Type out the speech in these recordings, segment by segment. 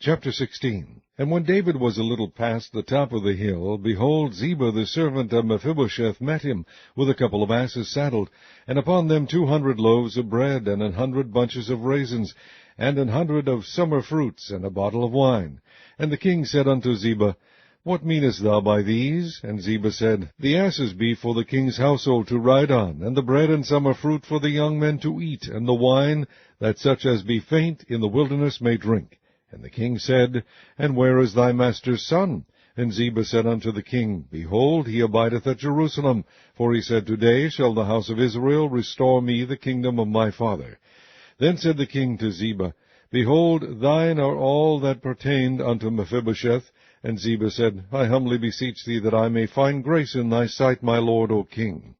Chapter 16. And when David was a little past the top of the hill, behold, Ziba the servant of Mephibosheth met him, with a couple of asses saddled, and upon them 200 loaves of bread, and 100 bunches of raisins, and 100 of summer fruits, and a bottle of wine. And the king said unto Ziba, What meanest thou by these? And Ziba said, The asses be for the king's household to ride on, and the bread and summer fruit for the young men to eat, and the wine, that such as be faint in the wilderness may drink. And the king said, And where is thy master's son? And Ziba said unto the king, Behold, he abideth at Jerusalem. For he said, Today shall the house of Israel restore me the kingdom of my father. Then said the king to Ziba, Behold, thine are all that pertained unto Mephibosheth. And Ziba said, I humbly beseech thee that I may find grace in thy sight, my lord, O king.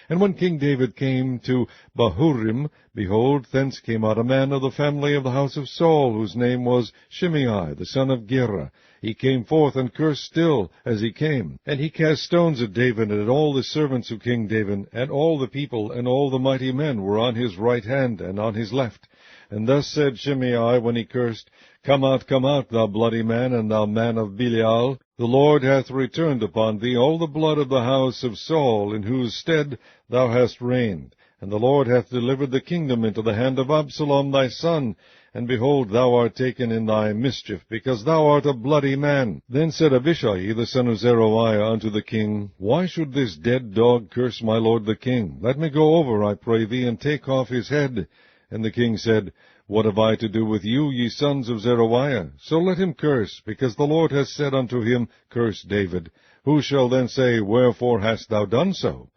And when King David came to Bahurim, behold, thence came out a man of the family of the house of Saul, whose name was Shimei, the son of Gera. He came forth and cursed still as he came. And he cast stones at David and at all the servants of King David, and all the people and all the mighty men were on his right hand and on his left. And thus said Shimei when he cursed, Come out, thou bloody man, and thou man of Belial. The Lord hath returned upon thee all the blood of the house of Saul, in whose stead thou hast reigned. And the Lord hath delivered the kingdom into the hand of Absalom thy son. And behold, thou art taken in thy mischief, because thou art a bloody man. Then said Abishai the son of Zeruiah unto the king, Why should this dead dog curse my lord the king? Let me go over, I pray thee, and take off his head. And the king said, What have I to do with you, ye sons of Zeruiah? So let him curse, because the Lord hath said unto him, Curse David. Who shall then say, Wherefore hast thou done so?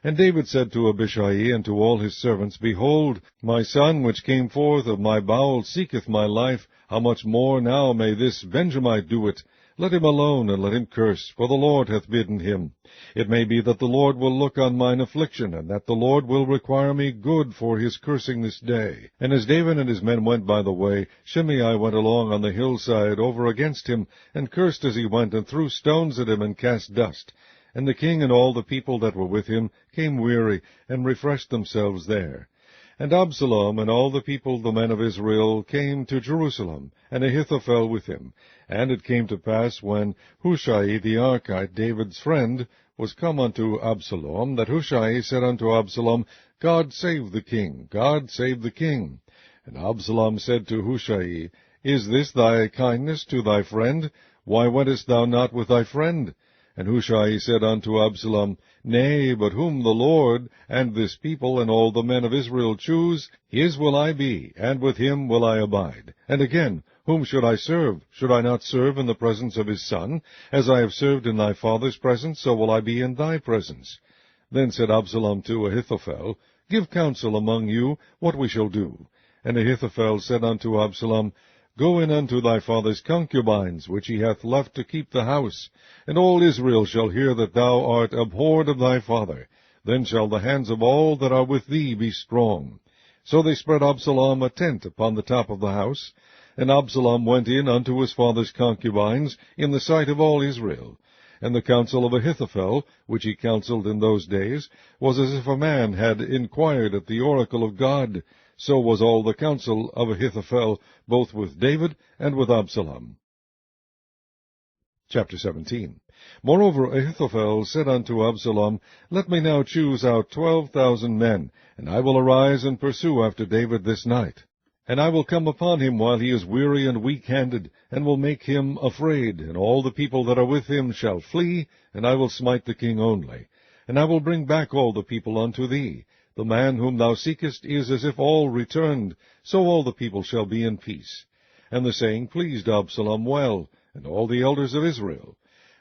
And David said to Abishai and to all his servants, Behold, my son which came forth of my bowels seeketh my life. How much more now may this Benjamite do it? Let him alone, and let him curse, for the Lord hath bidden him. It may be that the Lord will look on mine affliction, and that the Lord will require me good for his cursing this day. And as David and his men went by the way, Shimei went along on the hillside over against him, and cursed as he went, and threw stones at him, and cast dust. And the king and all the people that were with him came weary, and refreshed themselves there. And Absalom and all the people, the men of Israel, came to Jerusalem, and Ahithophel with him. And it came to pass, when Hushai the Archite, David's friend, was come unto Absalom, that Hushai said unto Absalom, God save the king, God save the king. And Absalom said to Hushai, Is this thy kindness to thy friend? Why wentest thou not with thy friend? And Hushai said unto Absalom, Nay, but whom the Lord, and this people, and all the men of Israel choose, his will I be, and with him will I abide. And again, whom should I serve? Should I not serve in the presence of his son? As I have served in thy father's presence, so will I be in thy presence. Then said Absalom to Ahithophel, Give counsel among you what we shall do. And Ahithophel said unto Absalom, Go in unto thy father's concubines, which he hath left to keep the house, and all Israel shall hear that thou art abhorred of thy father. Then shall the hands of all that are with thee be strong. So they spread Absalom a tent upon the top of the house, and Absalom went in unto his father's concubines in the sight of all Israel. And the counsel of Ahithophel, which he counselled in those days, was as if a man had inquired at the oracle of God. So was all the counsel of Ahithophel, both with David and with Absalom. Chapter 17. Moreover, Ahithophel said unto Absalom, Let me now choose out 12,000 men, and I will arise and pursue after David this night. And I will come upon him while he is weary and weak-handed, and will make him afraid, and all the people that are with him shall flee, and I will smite the king only. And I will bring back all the people unto thee. The man whom thou seekest is as if all returned, so all the people shall be in peace. And the saying pleased Absalom well, and all the elders of Israel.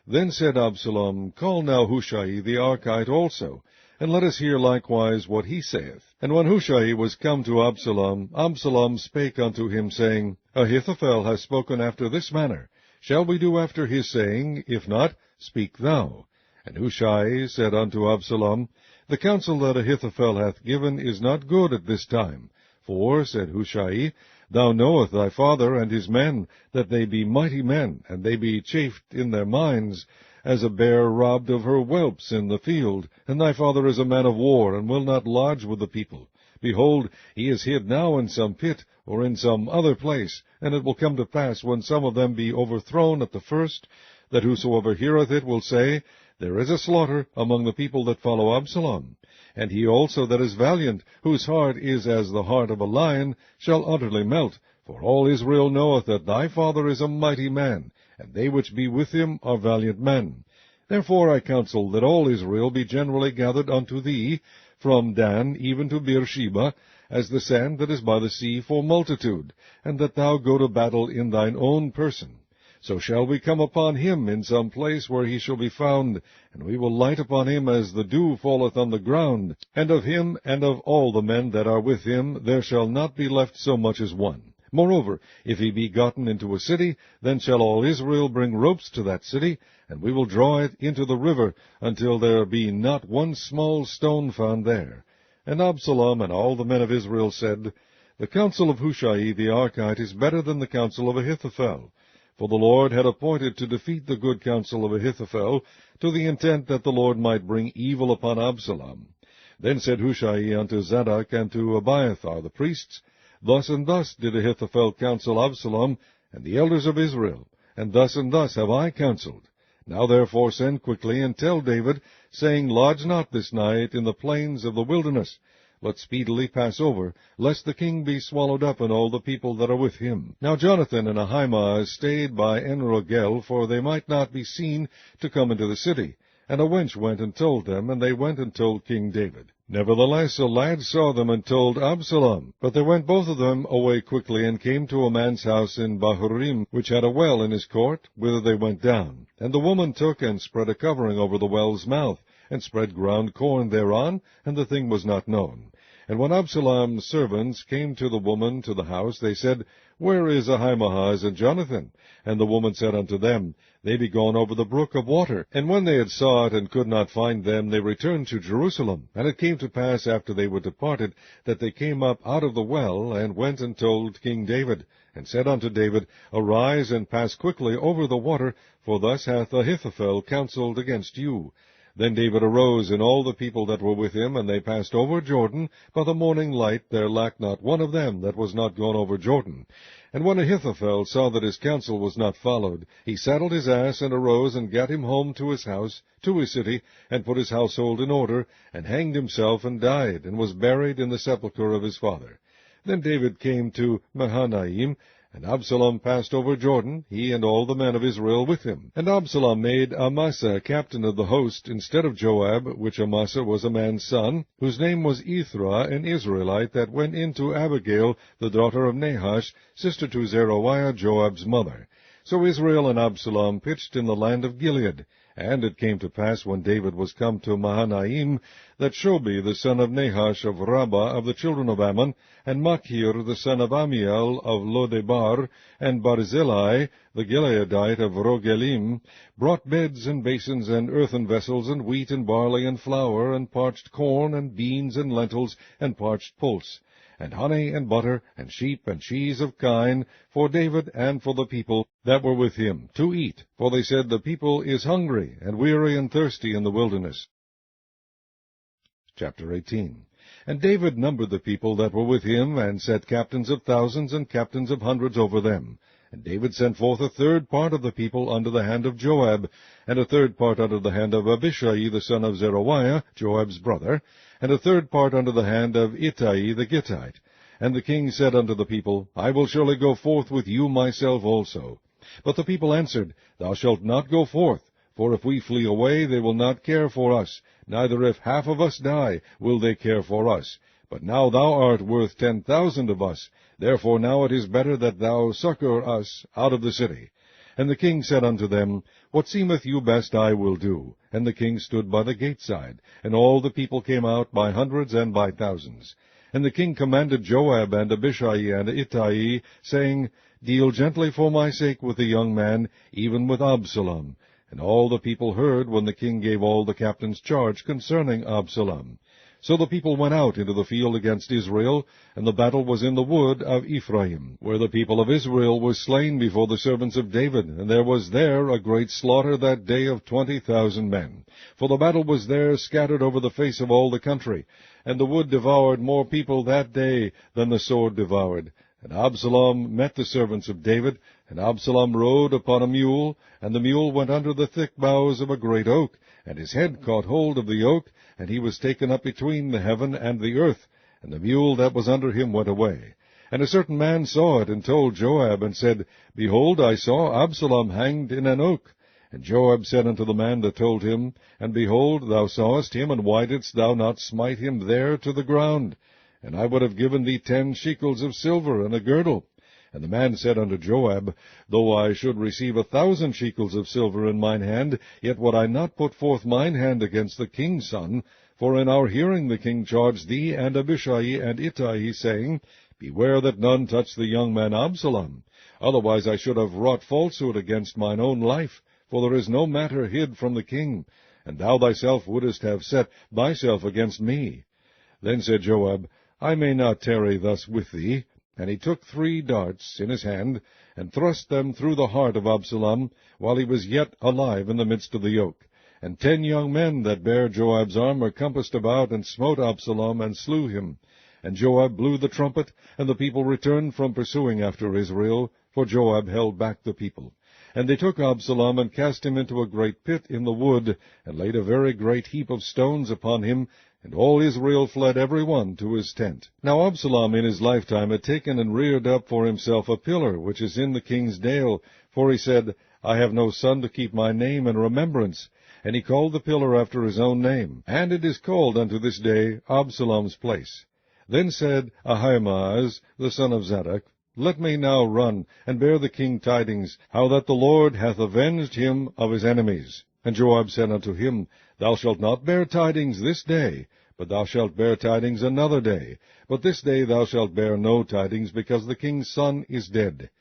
Then said Absalom, Call now Hushai the Archite also, and let us hear likewise what he saith. And when Hushai was come to Absalom, Absalom spake unto him, saying, Ahithophel hath spoken after this manner. Shall we do after his saying? If not, speak thou. And Hushai said unto Absalom, The counsel that Ahithophel hath given is not good at this time. For, said Hushai, Thou knowest thy father and his men, that they be mighty men, and they be chafed in their minds, as a bear robbed of her whelps in the field. And thy father is a man of war, and will not lodge with the people. Behold, he is hid now in some pit, or in some other place. And it will come to pass, when some of them be overthrown at the first, that whosoever heareth it will say, There is a slaughter among the people that follow Absalom. And he also that is valiant, whose heart is as the heart of a lion, shall utterly melt. For all Israel knoweth that thy father is a mighty man, and they which be with him are valiant men. Therefore I counsel that all Israel be generally gathered unto thee, from Dan even to Beersheba, as the sand that is by the sea for multitude, and that thou go to battle in thine own person. So shall we come upon him in some place where he shall be found, and we will light upon him as the dew falleth on the ground, and of him and of all the men that are with him there shall not be left so much as one. Moreover, if he be gotten into a city, then shall all Israel bring ropes to that city, and we will draw it into the river, until there be not one small stone found there. And Absalom and all the men of Israel said, The counsel of Hushai the Archite is better than the counsel of Ahithophel. For the Lord had appointed to defeat the good counsel of Ahithophel, to the intent that the Lord might bring evil upon Absalom. Then said Hushai unto Zadok and to Abiathar the priests, Thus and thus did Ahithophel counsel Absalom, and the elders of Israel, and thus have I counseled. Now therefore send quickly, and tell David, saying, Lodge not this night in the plains of the wilderness, but speedily pass over, lest the king be swallowed up, and all the people that are with him. Now Jonathan and Ahimaaz stayed by En-Rogel, for they might not be seen to come into the city. And a wench went and told them, and they went and told King David. Nevertheless a lad saw them, and told Absalom. But they went both of them away quickly, and came to a man's house in Bahurim, which had a well in his court, whither they went down. And the woman took and spread a covering over the well's mouth, and spread ground corn thereon, and the thing was not known. And when Absalom's servants came to the woman to the house, they said, Where is Ahimaaz and Jonathan? And the woman said unto them, They be gone over the brook of water. And when they had sought and could not find them, they returned to Jerusalem. And it came to pass, after they were departed, that they came up out of the well, and went and told King David, and said unto David, Arise and pass quickly over the water, for thus hath Ahithophel counselled against you. Then David arose, and all the people that were with him, and they passed over Jordan. By the morning light there lacked not one of them that was not gone over Jordan. And when Ahithophel saw that his counsel was not followed, he saddled his ass, and arose, and gat him home to his house, to his city, and put his household in order, and hanged himself, and died, and was buried in the sepulchre of his father. Then David came to Mahanaim, and Absalom passed over Jordan, he and all the men of Israel with him. And Absalom made Amasa captain of the host, instead of Joab, which Amasa was a man's son, whose name was Ithra, an Israelite, that went in to Abigail, the daughter of Nahash, sister to Zeruiah, Joab's mother. So Israel and Absalom pitched in the land of Gilead. And it came to pass, when David was come to Mahanaim, that Shobi the son of Nahash of Rabbah of the children of Ammon, and Machir the son of Amiel of Lodebar, and Barzillai the Gileadite of Rogelim, brought beds and basins and earthen vessels, and wheat and barley and flour, and parched corn, and beans and lentils, and parched pulse, and honey and butter, and sheep and cheese of kine, for David and for the people that were with him, to eat. For they said, The people is hungry, and weary and thirsty in the wilderness. Chapter 18. And David numbered the people that were with him, and set captains of thousands and captains of hundreds over them. And David sent forth a third part of the people under the hand of Joab, and a third part under the hand of Abishai the son of Zeruiah, Joab's brother, and a third part under the hand of Ittai the Gittite. And the king said unto the people, I will surely go forth with you myself also. But the people answered, Thou shalt not go forth, for if we flee away, they will not care for us, neither if half of us die, will they care for us. But now thou art worth 10,000 of us, therefore now it is better that thou succor us out of the city. And the king said unto them, What seemeth you best I will do. And the king stood by the gate side, and all the people came out by hundreds and by thousands. And the king commanded Joab and Abishai and Ittai, saying, Deal gently for my sake with the young man, even with Absalom. And all the people heard when the king gave all the captains charge concerning Absalom. So the people went out into the field against Israel, and the battle was in the wood of Ephraim, where the people of Israel were slain before the servants of David, and there was there a great slaughter that day of 20,000 men. For the battle was there scattered over the face of all the country, and the wood devoured more people that day than the sword devoured. And Absalom met the servants of David, and Absalom rode upon a mule, and the mule went under the thick boughs of a great oak, and his head caught hold of the oak, and he was taken up between the heaven and the earth, and the mule that was under him went away. And a certain man saw it, and told Joab, and said, Behold, I saw Absalom hanged in an oak. And Joab said unto the man that told him, And behold, thou sawest him, and why didst thou not smite him there to the ground? And I would have given thee 10 shekels of silver and a girdle. And the man said unto Joab, Though I should receive 1,000 shekels of silver in mine hand, yet would I not put forth mine hand against the king's son. For in our hearing the king charged thee and Abishai and Ittai, saying, Beware that none touch the young man Absalom. Otherwise I should have wrought falsehood against mine own life, for there is no matter hid from the king, and thou thyself wouldest have set thyself against me. Then said Joab, I may not tarry thus with thee. And he took 3 darts in his hand, and thrust them through the heart of Absalom, while he was yet alive in the midst of the yoke. And 10 young men that bare Joab's armor compassed about, and smote Absalom, and slew him. And Joab blew the trumpet, and the people returned from pursuing after Israel, for Joab held back the people. And they took Absalom, and cast him into a great pit in the wood, and laid a very great heap of stones upon him, and all Israel fled every one to his tent. Now Absalom in his lifetime had taken and reared up for himself a pillar, which is in the king's dale, for he said, I have no son to keep my name in remembrance. And he called the pillar after his own name, and it is called unto this day Absalom's place. Then said Ahimaaz, the son of Zadok, Let me now run, and bear the king tidings, how that the Lord hath avenged him of his enemies. And Joab said unto him, Thou shalt not bear tidings this day, but thou shalt bear tidings another day. But this day thou shalt bear no tidings, because the king's son is dead.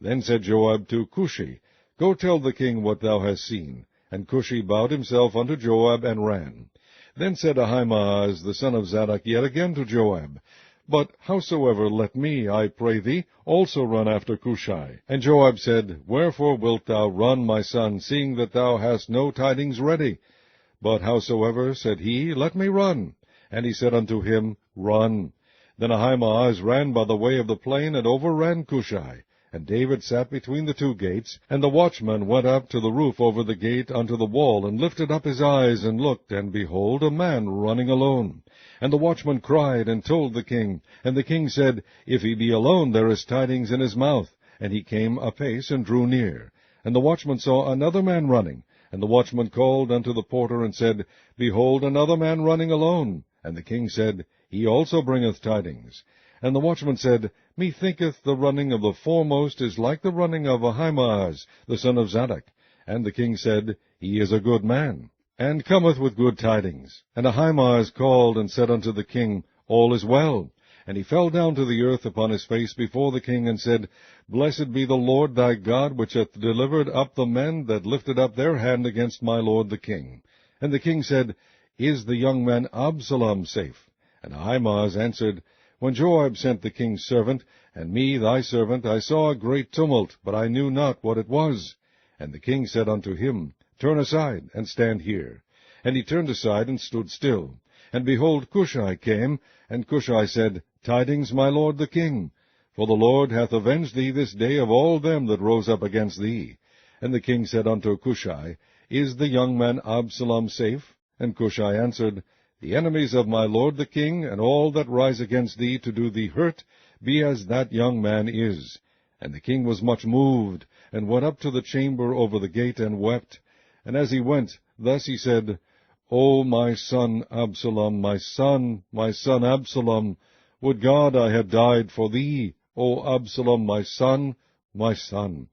Then said Joab to Cushi, Go tell the king what thou hast seen. And Cushi bowed himself unto Joab, and ran. Then said Ahimaaz the son of Zadok yet again to Joab, But howsoever let me, I pray thee, also run after Cushi. And Joab said, Wherefore wilt thou run, my son, seeing that thou hast no tidings ready? But howsoever, said he, let me run. And he said unto him, Run. Then Ahimaaz ran by the way of the plain, and overran Cushi. And David sat between the 2 gates, and the watchman went up to the roof over the gate unto the wall, and lifted up his eyes, and looked, and behold, a man running alone. And the watchman cried, and told the king. And the king said, If he be alone, there is tidings in his mouth. And he came apace, and drew near. And the watchman saw another man running. And the watchman called unto the porter, and said, Behold, another man running alone. And the king said, He also bringeth tidings. And the watchman said, Methinketh the running of the foremost is like the running of Ahimaaz, the son of Zadok. And the king said, He is a good man, and cometh with good tidings. And Ahimaaz called, and said unto the king, All is well. And he fell down to the earth upon his face before the king, and said, Blessed be the Lord thy God, which hath delivered up the men that lifted up their hand against my lord the king. And the king said, Is the young man Absalom safe? And Ahimaaz answered, When Joab sent the king's servant, and me thy servant, I saw a great tumult, but I knew not what it was. And the king said unto him, Turn aside, and stand here. And he turned aside, and stood still. And behold, Cushi came, and Cushi said, Tidings, my lord the king. For the Lord hath avenged thee this day of all them that rose up against thee. And the king said unto Cushi, Is the young man Absalom safe? And Cushi answered, The enemies of my lord the king, and all that rise against thee to do thee hurt, be as that young man is. And the king was much moved, and went up to the chamber over the gate, and wept. And as he went, thus he said, O my son Absalom, my son Absalom, would God I had died for thee, O Absalom, my son, my son.